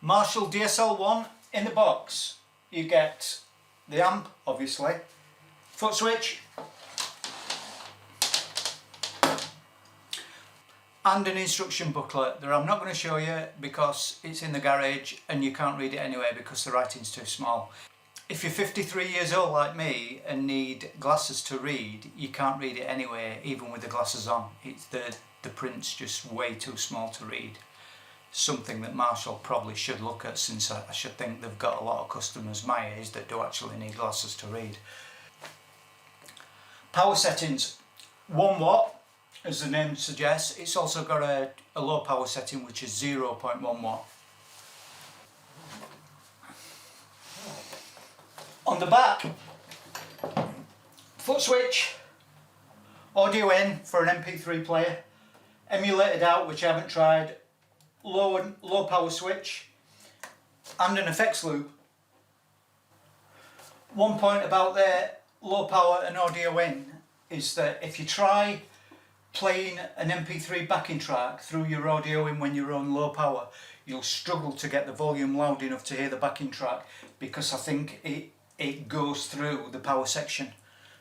Marshall DSL1 in the box. You get the amp, obviously, foot switch, and an instruction booklet that I'm not going to show you because it's in the garage and you can't read it anyway because the writing's too small. If you're 53 years old like me and need glasses to read, you can't read it anyway, even with the glasses on. It's the print's just way too small to read. Something that Marshall probably should look at, since I should think they've got a lot of customers my age that do actually need glasses to read. Power settings, 1 watt, as the name suggests. It's also got a low power setting which is 0.1 watt. On the back, foot switch, audio in for an MP3 player, emulated out, which I haven't tried, low power switch, and an effects loop. One point about their low power and audio in is that if you try playing an MP3 backing track through your audio in when you're on low power, you'll struggle to get the volume loud enough to hear the backing track, because I think it goes through the power section.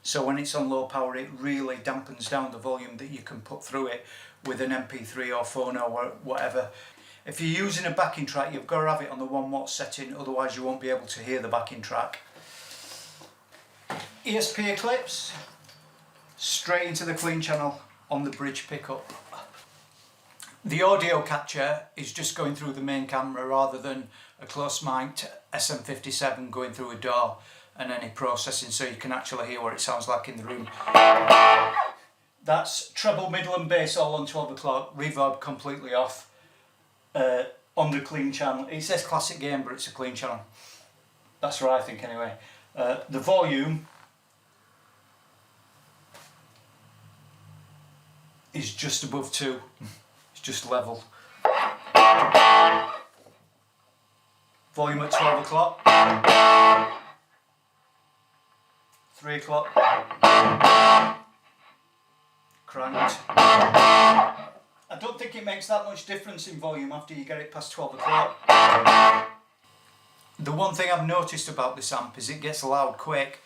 So when it's on low power, it really dampens down the volume that you can put through it with an MP3 or phone or whatever. If you're using a backing track, you've got to have it on the 1 watt setting, otherwise you won't be able to hear the backing track. ESP clips straight into the clean channel on the bridge pickup. The audio capture is just going through the main camera rather than a close mic'd SM57 going through a door and any processing, so you can actually hear what it sounds like in the room. That's treble, middle and bass all on 12 o'clock, reverb completely off on the clean channel. It says classic gain, but it's a clean channel. That's what I think anyway. The volume is just above 2, it's just level. Volume at 12 o'clock, 3 o'clock, cranked. I don't think it makes that much difference in volume after you get it past 12 o'clock. The one thing I've noticed about this amp is it gets loud quick,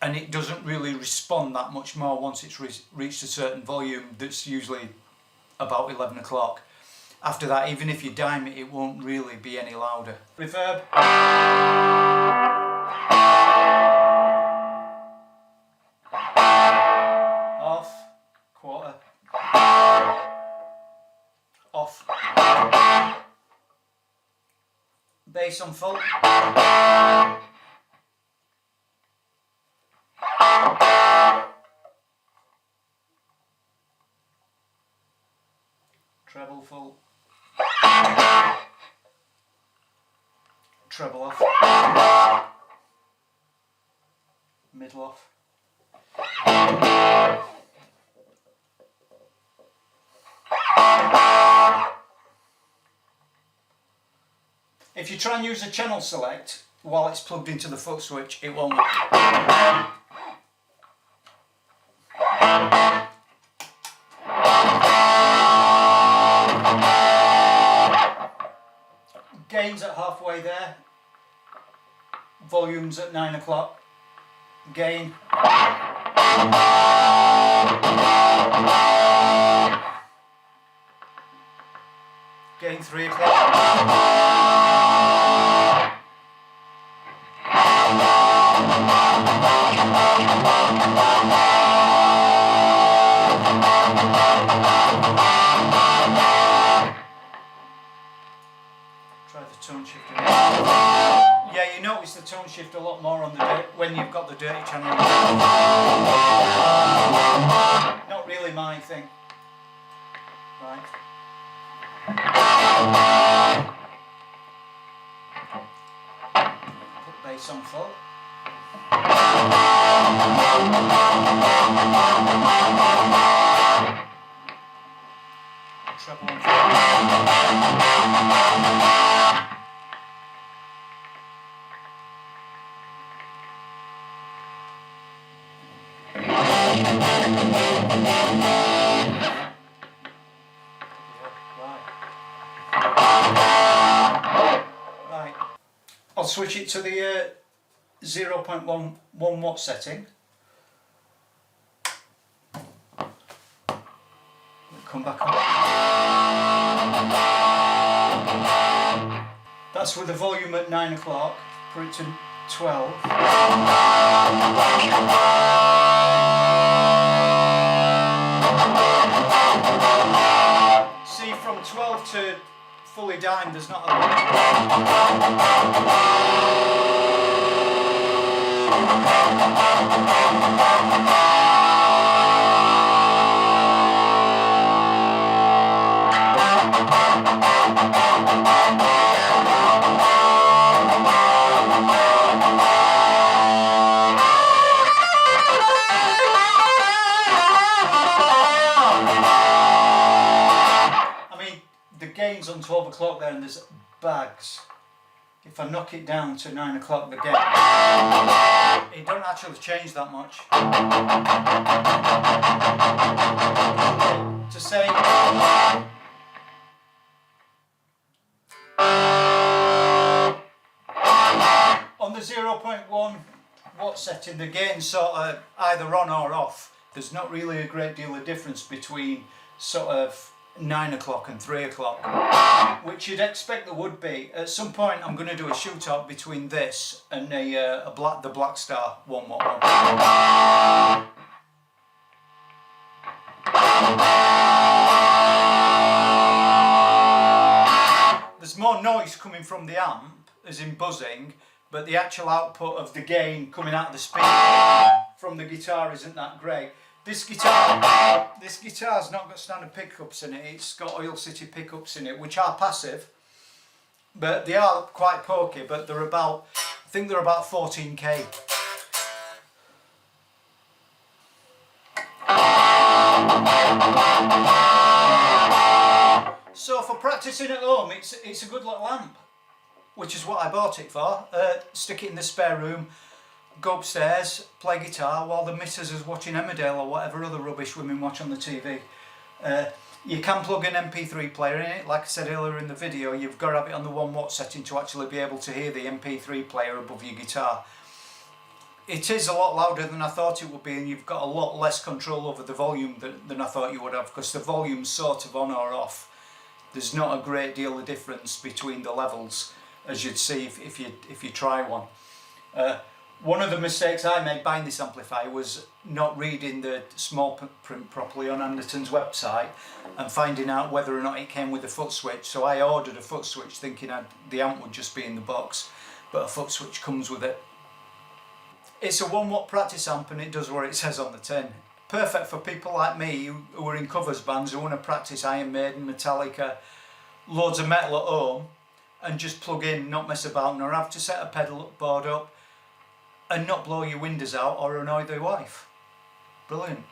and it doesn't really respond that much more once it's reached a certain volume that's usually about 11 o'clock. After that, even if you dime it, it won't really be any louder. Reverb. Off. Quarter. Off. Bass on full. Treble full. Treble off. Middle off. If you try and use a channel select while it's plugged into the foot switch, it won't work. Gain's at halfway there, volume's at 9 o'clock, gain, gain 3 o'clock, try the tone shift again. Yeah, you notice the tone shift a lot more on the when you've got the dirty channel. Not really my thing. Right. Put bass on full. Treble on full. Right. I'll switch it to the 0.11 watt setting. Come back on. That's with the volume at 9 o'clock. Put it to 12. See, from 12 to fully down, there's not a lot. Gains on 12 o'clock there, and there's bags. If I knock it down to 9 o'clock, the gain, it don't actually change that much. To say on the 0.1 watt setting, the gain's sort of either on or off. There's not really a great deal of difference between sort of 9 o'clock and 3 o'clock, which you'd expect there would be. At some point I'm going to do a shootout between this and the Black Star 1 watt one. There's more noise coming from the amp, as in buzzing, but the actual output of the gain coming out of the speaker from the guitar isn't that great. This guitar's not got standard pickups in it, it's got Oil City pickups in it, which are passive, but they are quite pokey, but they're about, I think they're about 14k. So for practicing at home, it's a good little amp, which is what I bought it for. Stick it in the spare room, go upstairs, play guitar while the missus is watching Emmerdale or whatever other rubbish women watch on the TV. You can plug an MP3 player in it. Like I said earlier in the video, you've got to have it on the 1 watt setting to actually be able to hear the MP3 player above your guitar. It is a lot louder than I thought it would be, and you've got a lot less control over the volume than I thought you would have, because the volume's sort of on or off. There's not a great deal of difference between the levels, as you'd see if you try one. One of the mistakes I made buying this amplifier was not reading the small print properly on Anderton's website and finding out whether or not it came with a foot switch. So I ordered a foot switch thinking the amp would just be in the box, but a foot switch comes with it. It's a 1 watt practice amp and it does what it says on the tin. Perfect for people like me who are in covers bands, who want to practice Iron Maiden, Metallica, loads of metal at home, and just plug in, not mess about, nor have to set a pedal board up and not blow your windows out or annoy their wife. Brilliant.